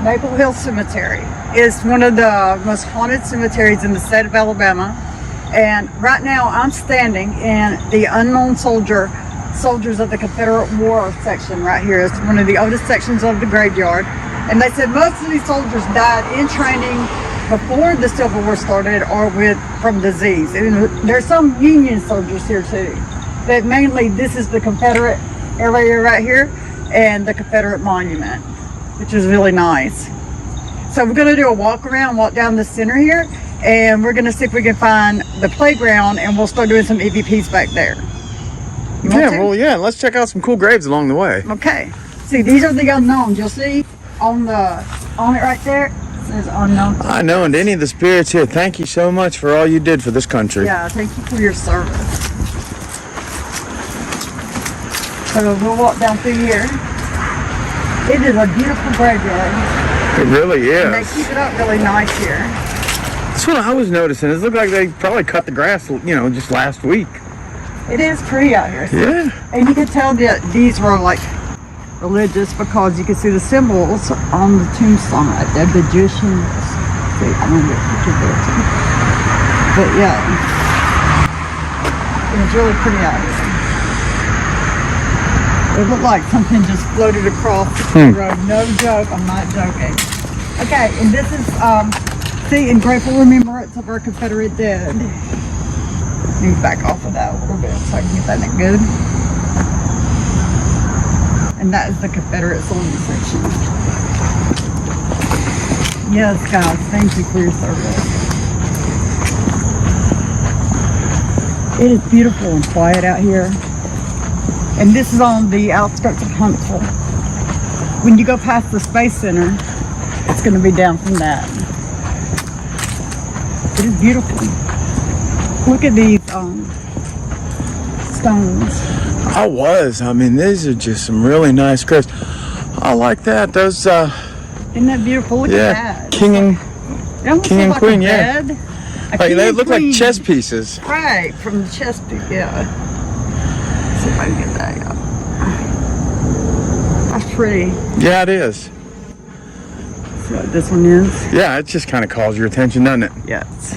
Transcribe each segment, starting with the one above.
Maple Hill Cemetery is one of the most haunted cemeteries in the state of Alabama. And right now I'm standing in the unknown soldiers of the Confederate War section right here. It's one of the oldest sections of the graveyard. And they said most of these soldiers died in training before the Civil War started or from disease. And there's some Union soldiers here too. But mainly this is the Confederate area right here and the Confederate monument, which is really nice. So we're going to do a walk down the center here, and we're going to see if we can find the playground, and we'll start doing some EVPs back there. Yeah, let's check out some cool graves along the way. Okay. See, these are the unknowns. You'll see on it right there, it says unknown. I know, and any of the spirits here, thank you so much for all you did for this country. Yeah, thank you for your service. So we'll walk down through here. It is a beautiful graveyard. It really is. And they keep it up really nice here. That's what I was noticing. It looked like they probably cut the grass, just last week. It is pretty out here. Yeah. And you can tell that these were like religious because you can see the symbols on the tombstone right there. The Jewish symbols. See, I'm going to get a picture there too. But yeah, it's really pretty out here. It looked like something just floated across the road. No joke, I'm not joking. Okay, and this is, in grateful remembrance of our Confederate dead. Move back off of that a little bit so I can get that in good. And that is the Confederate soldier section. Yes, guys, thank you for your service. It is beautiful and quiet out here. And this is on the outskirts of Huntsville. When you go past the Space Center, it's going to be down from that. It is beautiful. Look at these stones. These are just some really nice graves. I like that. Those, isn't that beautiful? Look at that. King and Queen, yeah. They look like chess pieces. Right, from the chess piece, yeah. See if I can get that out. That's pretty. Yeah, it is. See what this one is? Yeah, it just kind of calls your attention, doesn't it? Yes.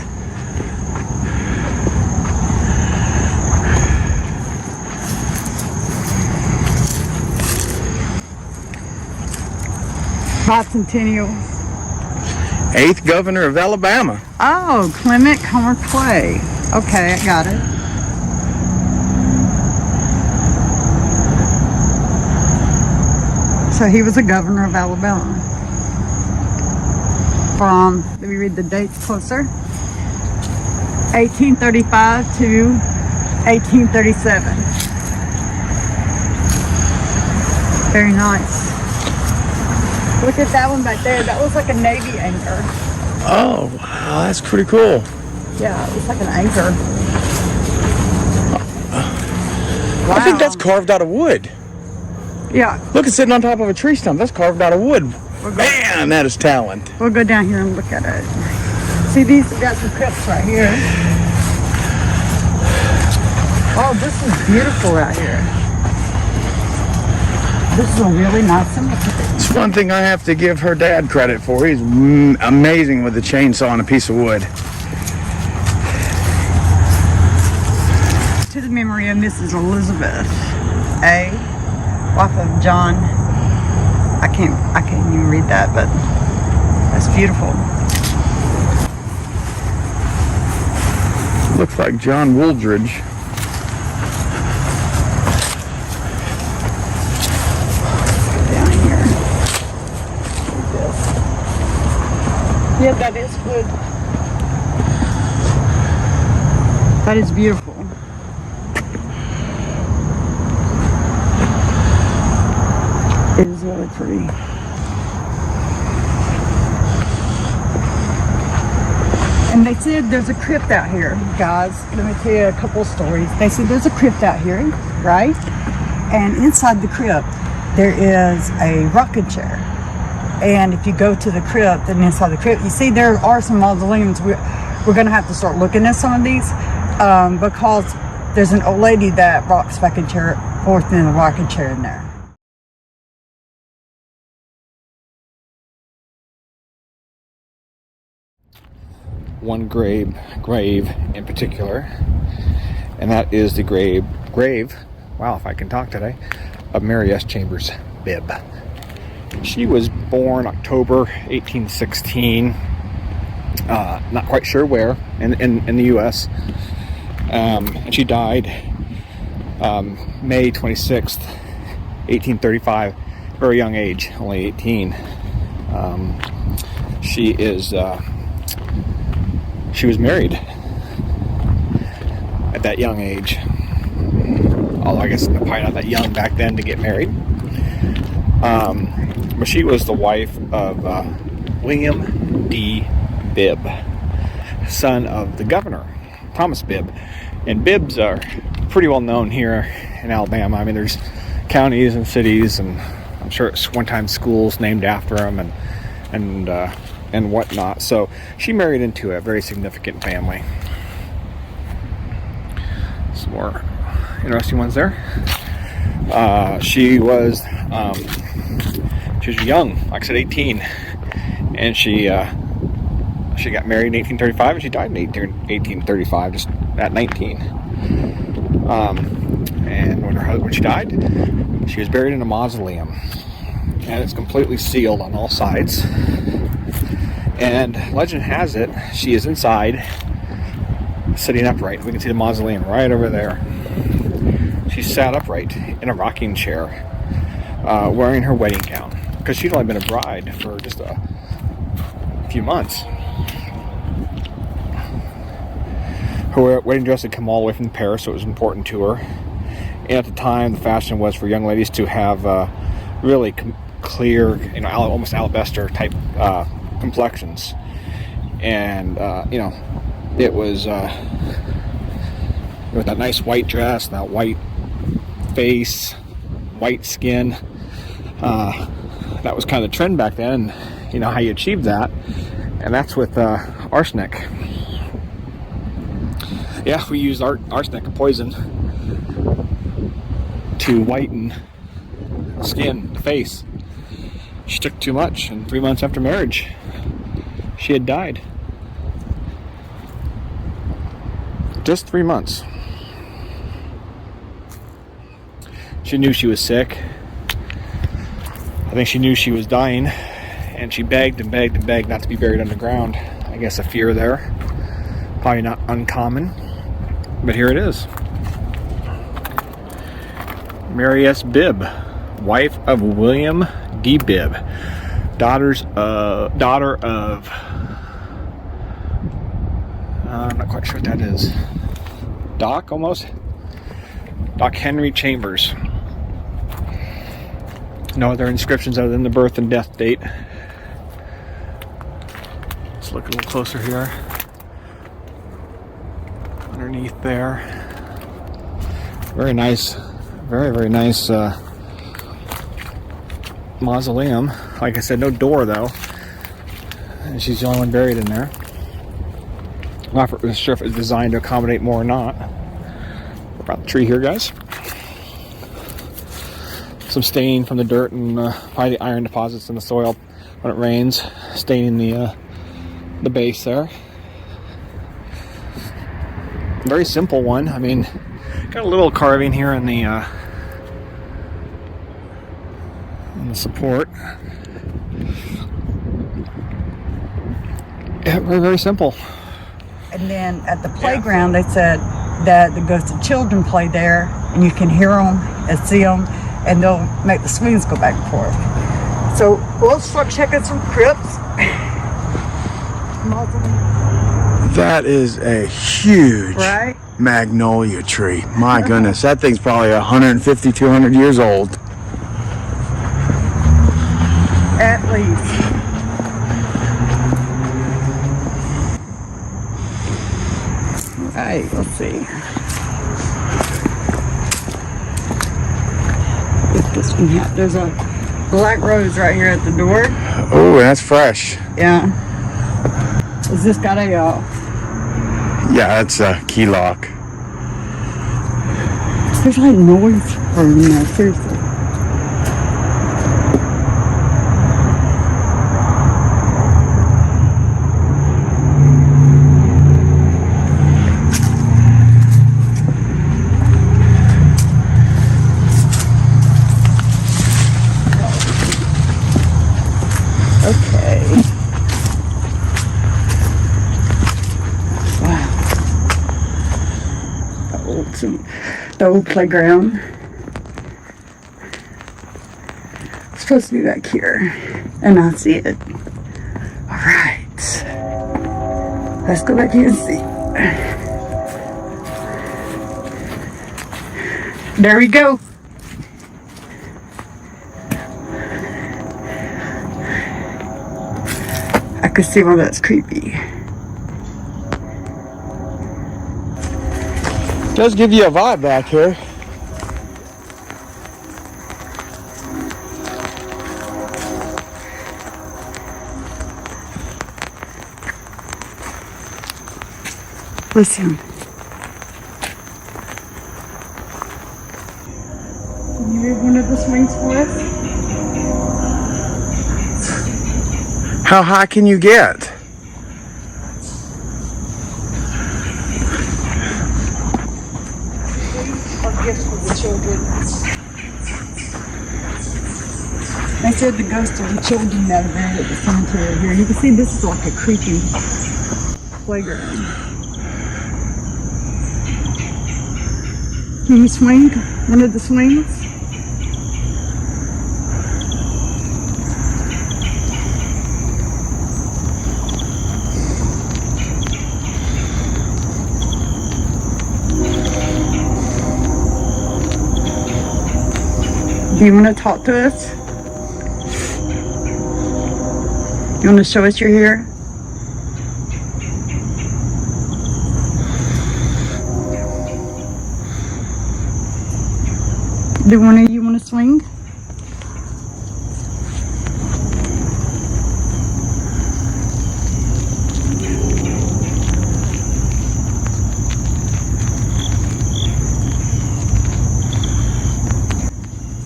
Bicentennial. 8th governor of Alabama. Oh, Clement Comer Clay. Okay, I got it. So he was a governor of Alabama. Let me read the dates closer. 1835 to 1837. Very nice. Look at that one back there. That was like a Navy anchor. Oh, wow, that's pretty cool. Yeah, it was like an anchor. Wow. I think that's carved out of wood. Yeah. Look, it's sitting on top of a tree stump. That's carved out of wood. Man, that is talent. We'll go down here and look at it. See, these have got some crypts right here. Oh, this is beautiful right here. This is a really nice cemetery. It's one thing I have to give her dad credit for. He's amazing with a chainsaw and a piece of wood. To the memory of Mrs. Elizabeth A., wife of John. I can't even read that, but that's beautiful. Looks like John Wooldridge. Down here. Like this. Yeah, that is good. That is beautiful. It is really pretty. And they said there's a crypt out here, guys. Let me tell you a couple stories. They said there's a crypt out here, right? And inside the crypt, there is a rocking chair. And if you go to the crypt and inside the crypt, you see there are some mausoleums. We're going to have to start looking at some of these because there's an old lady that rocks back and forth in a rocking chair in there. one grave in particular, and that is the grave, wow, if I can talk today, of Mary S. Chambers Bibb. She was born October 1816, not quite sure where, in the U.S., and she died May 26th, 1835, very young age, only 18. She was married at that young age. Although I guess probably not that young back then to get married. But she was the wife of William D. Bibb, son of the governor, Thomas Bibb. And Bibbs are pretty well known here in Alabama. I mean, there's counties and cities, and I'm sure it's one time schools named after them and whatnot. So she married into a very significant family. Some more interesting ones there. She was young, like I said, 18, and she got married in 1835, and she died in 1835, just at 19. And when she died, she was buried in a mausoleum, and it's completely sealed on all sides. And legend has it, she is inside, sitting upright. We can see the mausoleum right over there. She sat upright in a rocking chair, wearing her wedding gown, because she'd only been a bride for just a few months. Her wedding dress had come all the way from Paris, so it was important to her. And at the time, the fashion was for young ladies to have really clear, almost alabaster type complexions. And it was with that nice white dress, that white face, white skin. That was kind of the trend back then. You know how you achieved that, and that's with arsenic. Yeah, we used arsenic, a poison, to whiten the skin, the face. She took too much, and 3 months after marriage, she had died. Just 3 months. She knew she was sick. I think she knew she was dying, and she begged and begged and begged not to be buried underground. I guess a fear there. Probably not uncommon, but here it is. Mary S. Bibb, wife of William D. Bibb, daughter of I'm not quite sure what that is. Doc Henry Chambers. No other inscriptions other than the birth and death date. Let's look a little closer here. Underneath there. Very nice. Very, very nice mausoleum. Like I said, no door though. And she's the only one buried in there. I'm not sure if it was designed to accommodate more or not. What about the tree here, guys? Some stain from the dirt and probably the iron deposits in the soil when it rains, staining the base there. Very simple one. I mean, got a little carving here in the support. Yeah, very, very simple. And then at the playground, they said that the ghosts of children play there, and you can hear them and see them, and they'll make the swings go back and forth. So let's start checking some crypts. That is a huge magnolia tree. My goodness, that thing's probably 150, 200 years old. At least. All right, let's see. Get this one out. There's a black rose right here at the door. Oh, that's fresh. Yeah. Has this got a Yeah, that's a key lock. There's like noise from there, seriously. Wow. The old playground. It's supposed to be back here, and I see it. All right. Let's go back here and see. There we go. I could see why that's creepy. Does give you a vibe back here. Listen. Can you move one of the swings for us? How high can you get? Gifts for the children. They said the ghost of the children that are buried at the cemetery here. You can see this is like a creepy playground. Can you swing one of the swings? Do you want to talk to us? You want to show us you're here? Do one of you want to swing?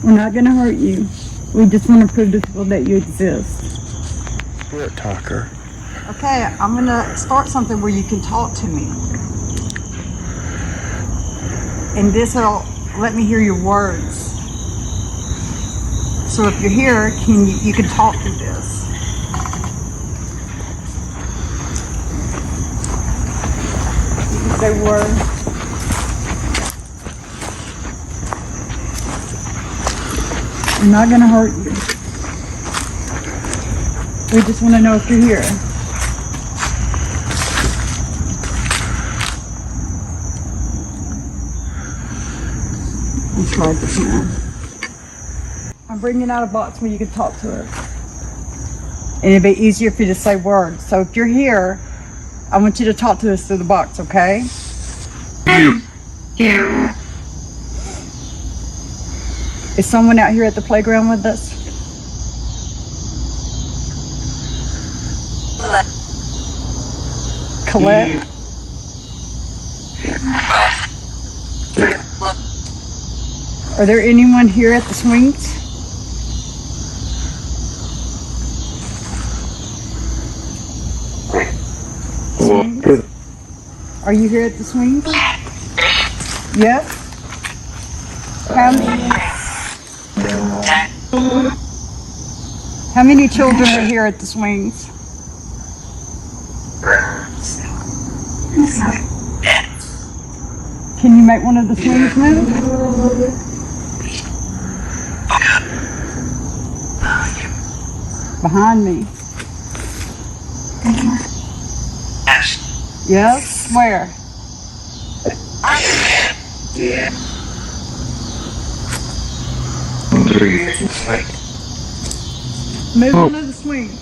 We're not going to hurt you. We just want to prove to people that you exist. Spirit talker. Okay, I'm going to start something where you can talk to me. And this will let me hear your words. So if you're here, you can talk through this. You can say words. I'm not going to hurt you. We just want to know if you're here. Let's try this now. I'm bringing out a box where you can talk to us. And it'll be easier for you to say words. So if you're here, I want you to talk to us through the box, okay? Yeah. Is someone out here at the playground with us? Colette? Are there anyone here at the swings? Swings? Are you here at the swings? Yes? How many children are here at the swings? Can you make one of the swings move? Behind me. Yes? Where? Move one of the swings.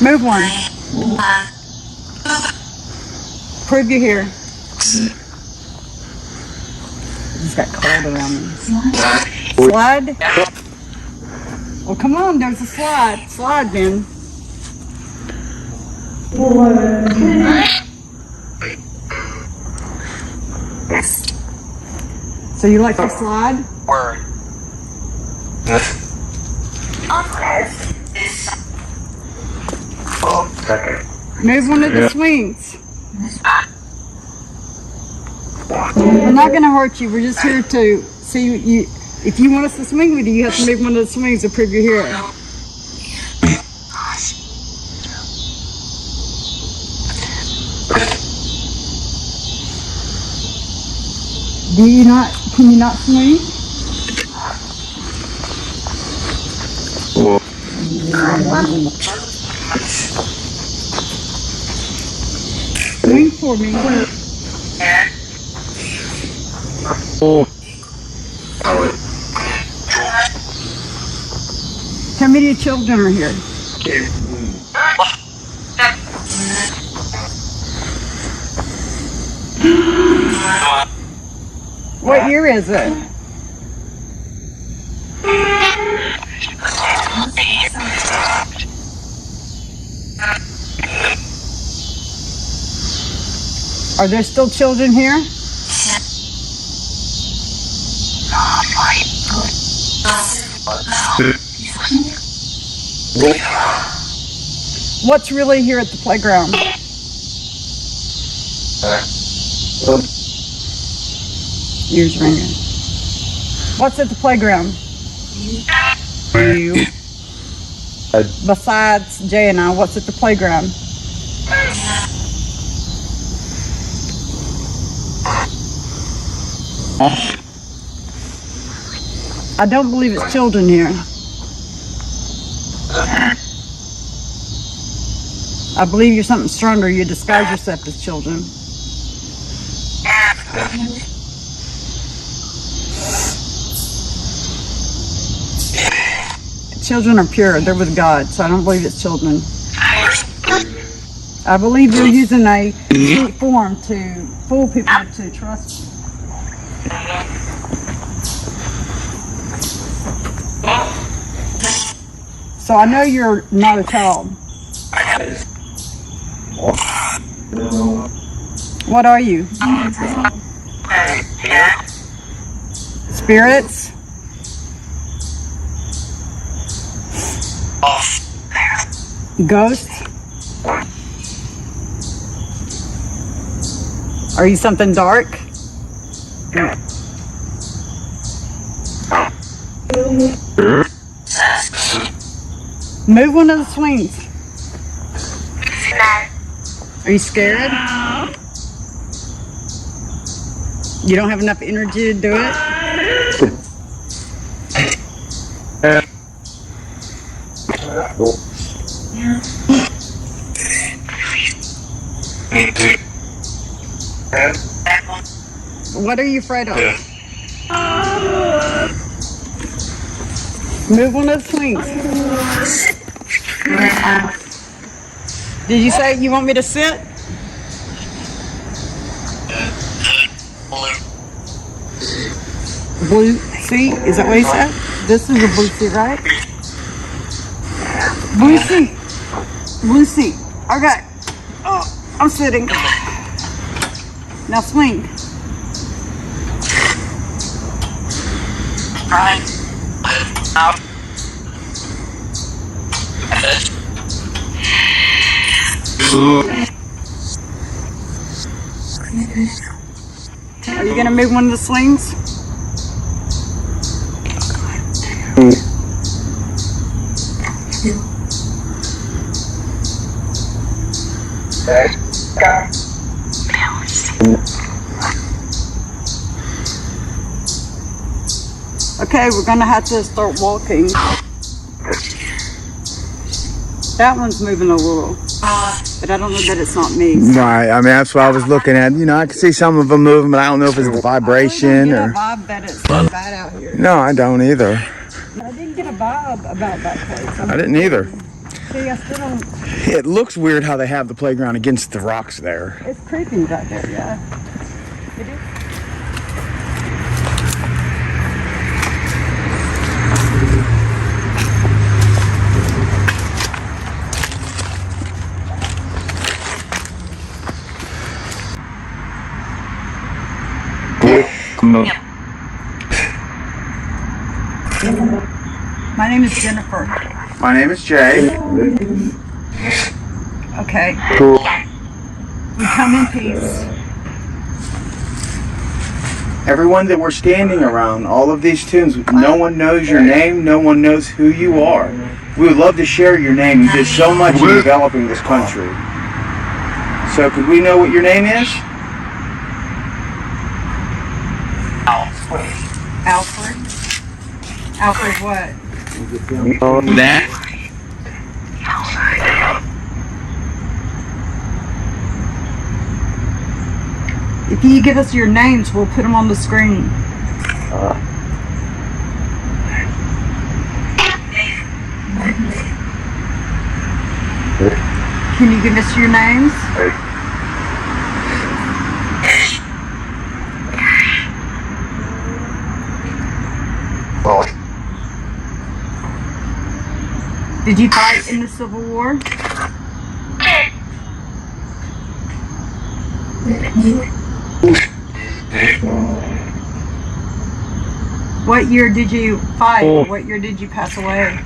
Move one. Prove you're here. It's got cold around me. Slide? Well, come on, there's a slide. Slide, then. So you like to slide? Move one of the swings. We're not going to hurt you. We're just here to see, if you want us to swing with you, you have to make one of the swings to prove you're here. Can you not swing? Swing for me. How many children are here? What year is it? Are there still children here? What's really here at the playground? Ears ringing. What's at the playground? You. Besides Jay and I, what's at the playground? I don't believe it's children here. I believe you're something stronger. You disguise yourself as children. Children are pure. They're with God, so I don't believe it's children. I believe you're using a cheap form to fool people to trust you. So I know you're not a child. What are you? Spirits? Ghosts? Are you something dark? Move one of the swings. Are you scared? You don't have enough energy to do it? What are you afraid of? Move one of the swings. Did you say you want me to sit? Blue seat? Is that what he said? This is a blue seat, right? Blue seat. Blue seat. Okay. Oh, I'm sitting. Now swing. Are you gonna move one of the swings? Okay, we're gonna have to start walking. That one's moving a little, but I don't know that it's not me. Right. I mean, that's what I was looking at. You know, I can see some of them moving, but I don't know if it's the vibration I or. don't get a vibe that it's so bad out here. No, I don't either. I didn't get a vibe about that place. I didn't either. See, I still don't. It looks weird how they have the playground against the rocks there. It's creepy back there, yeah. It is. My name is Jennifer. My name is Jay. Okay. Cool. We come in peace. Everyone that we're standing around, all of these tombs, no one knows your name, no one knows who you are. We would love to share your name. You did so much in developing this country. So could we know what your name is? Alfred? Alfred what? That. If you give us your names, we'll put them on the screen. Can you give us your names? Did you fight in the Civil War? What year did you fight? Or what year did you pass away?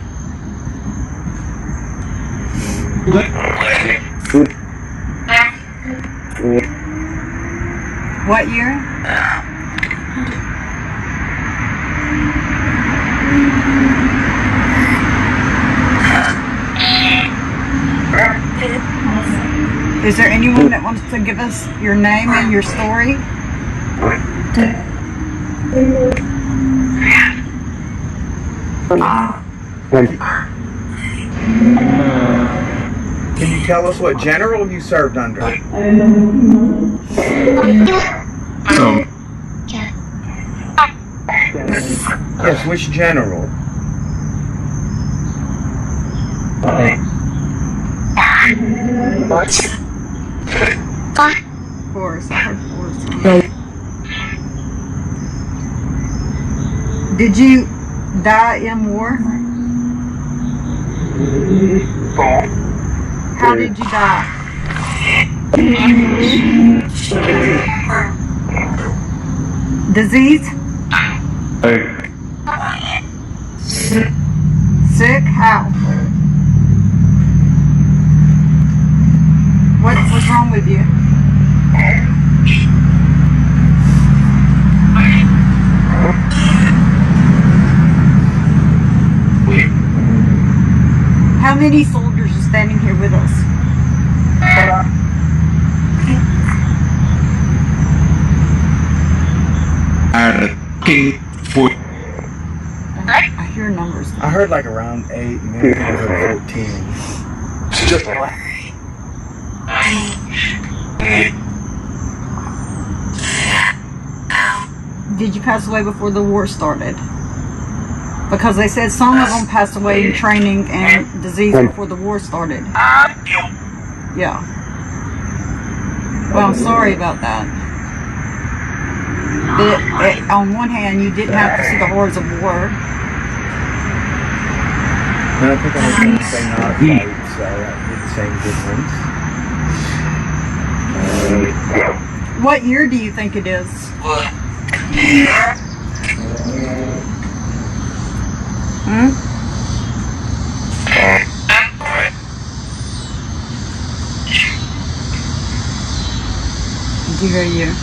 What year? Is there anyone that wants to give us your name and your story? Can you tell us what general you served under? Yes, which general? Forrest, I heard Forrest. Did you die in war? How did you die? Disease? Sick? How? What's wrong with you? How many soldiers are standing here with us? I hear numbers. I heard like around 8, maybe I heard 14. Did you pass away before the war started? Because they said some of them passed away in training and disease before the war started. Yeah. Well, I'm sorry about that. On one hand, you didn't have to see the horrors of war. I don't think I was going to say not fight, so that did the same difference. What year do you think it is? Hmm? Did you hear you?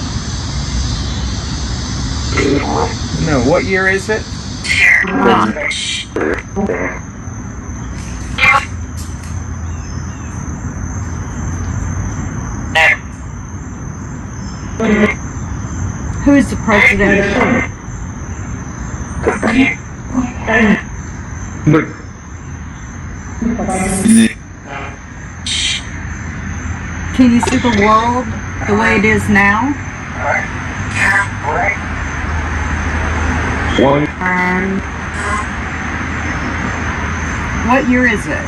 No, what year is it? Who is the president? Can you see the world the way it is now? What year is it?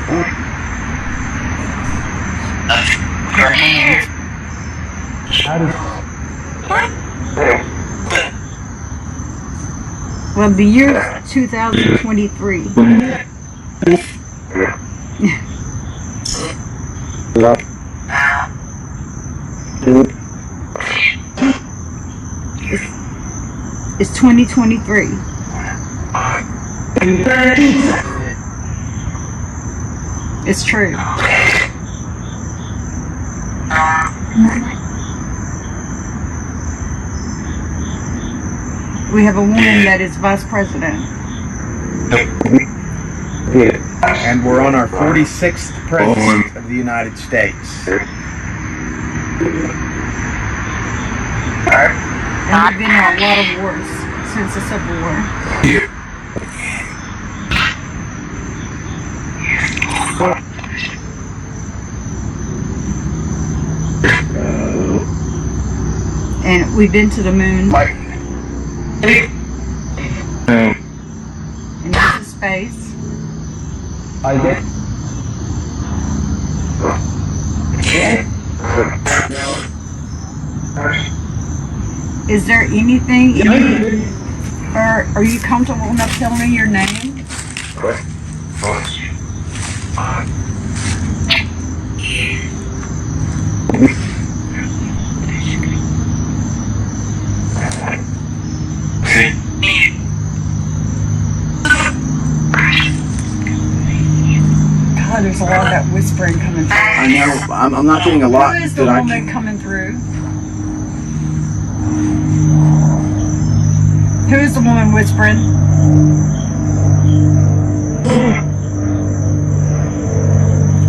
Well, the year is 2023. It's 2023. It's true. We have a woman that is vice president. And we're on our 46th president of the United States. And we've been in a lot of wars since the Civil War. And we've been to the moon. And into space. Is there anything, or are you comfortable enough telling me your name? God, there's a lot of that whispering coming through. I know, I'm not getting a lot Who is the that I woman can... coming through? Who is the woman whispering?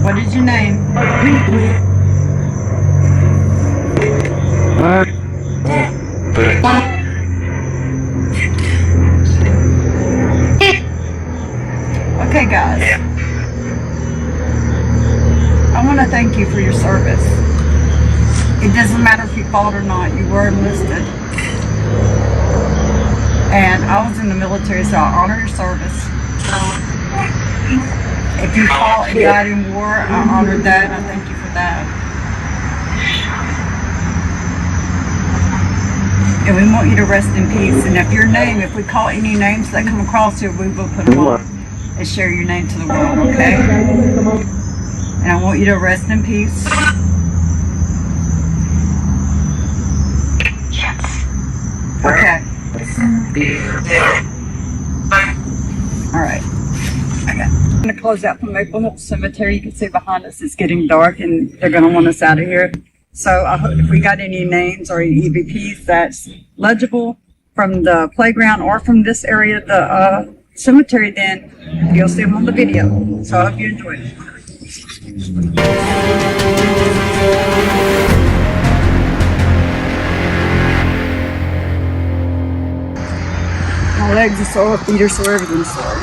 What is your name? Okay, guys. I want to thank you for your service. It doesn't matter if you fought or not, you were enlisted. And I was in the military, so I honor your service. If you fought and died in war, I honor that, and I thank you for that. And we want you to rest in peace. And if your name, if we call any names that come across here, we will put them on and share your name to the world, okay? And I want you to rest in peace. Okay. All right. Okay. I'm going to close out from Maple Hill Cemetery. You can see behind us it's getting dark and they're going to want us out of here. So I hope if we got any names or EVPs that's legible from the playground or from this area, the cemetery, then you'll see them on the video. So I hope you enjoy it. My legs are sore, feet are sore, everything's sore.